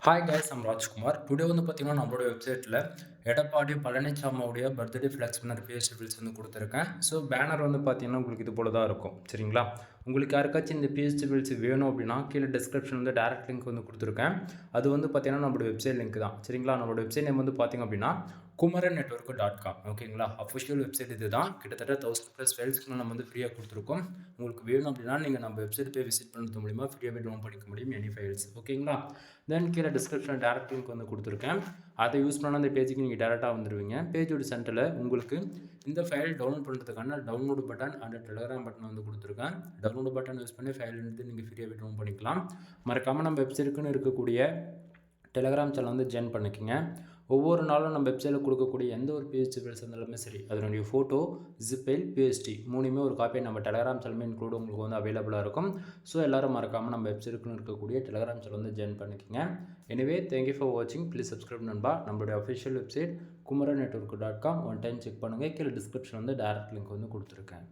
Hi guys, I'm Rajkumar. Today வந்து பார்த்தீங்கன்னா நம்மளோட வெப்சைட்டில் எடப்பாடி பழனிசாமியோடைய பர்த்டே ஃப்ளெக்ஸ் பண்ண பிஎஸ்டி பில்ஸ் வந்து கொடுத்துருக்கேன். ஸோ பேனர் வந்து பார்த்தீங்கன்னா உங்களுக்கு இது போல தான் இருக்கும். சரிங்களா? உங்களுக்கு யாருக்காச்சும் இந்த பிஎஸ்டி பில்ஸ் வேணும் அப்படின்னா கீழே டிஸ்கிரிப்ஷன் வந்து டேரக்ட் லிங்க் வந்து கொடுத்துருக்கேன். அது வந்து பார்த்தீங்கன்னா நம்மளோட வெப்சைட் லிங்க் தான். சரிங்களா? நம்மளோட வெப்சைட் நேம் வந்து பார்த்தீங்க அப்படின்னா kumaranetwork.com. ஓகேங்களா? அஃபிஷியல் வெப்சைட் இது தான். கிட்டத்தட்ட 1000+ ஃபைல்ஸ்க்கு நம்ம வந்து ஃப்ரீயாக கொடுத்துருக்கோம். உங்களுக்கு வேணும் அப்படின்னா நீங்கள் நம்ம வெப்சைட் போய் விசிட் பண்ணுறது மூலிமா ஃப்ரீயாகவே டவுன் பண்ணிக்க முடியும் எனி ஃபைல்ஸ். ஓகேங்களா? தென் கீழே டிஸ்கிரிப்ஷன் டேரக்ட் லிங்க் வந்து கொடுத்துருக்கேன். அதை யூஸ் பண்ணால் அந்த பேஜுக்கு நீங்கள் டேரெக்டாக வந்துடுவீங்க. பேஜோட சென்டரில் உங்களுக்கு இந்த ஃபைல் டவுன்லோட் பண்ணுறதுக்கான download button and Telegram button வந்து கொடுத்துருக்கேன். டவுன்லோடு பட்டன் யூஸ் பண்ணி ஃபைல் வந்து நீங்கள் ஃப்ரீயாகவே டவுன் பண்ணிக்கலாம். மறக்காமல் நம்ம வெப்சைட்டுக்குன்னு இருக்கக்கூடிய டெலகிராம் சேனல் வந்து ஜாயின் பண்ணிக்கோங்க. ஒவ்வொரு நாளும் நம்ம வெப்சைட்டில் கொடுக்கக்கூடிய எந்த ஒரு பிஎஸ்டி ஃபைல்ஸ் இருந்தாலுமே சரி, அதனுடைய ஃபோட்டோ, ஜிப்பைல், பிஎஸ்டி மூணுமே ஒரு காப்பி நம்ம டெலகிராம் சேனலுமே இன்க்ளூட் உங்களுக்கு வந்து அவைலபிளாக இருக்கும். ஸோ எல்லோரும் மறக்காமல் நம்ம வெப்சைட்டுக்குன்னு இருக்கக்கூடிய டெலகிராம் சேனல் வந்து ஜாயின் பண்ணிக்கோங்க. எனிவே, தேங்க்யூ ஃபார் வாட்சிங். ப்ளீஸ் சப்ஸ்கிரைப் நண்பா. நம்மளுடைய official website kumaranetwork.com. One time check பண்ணுங்கள். கீழே டிஸ்கிரிப்ஷன் வந்து டேரக்ட் லிங்க் வந்து கொடுத்துருக்கேன்.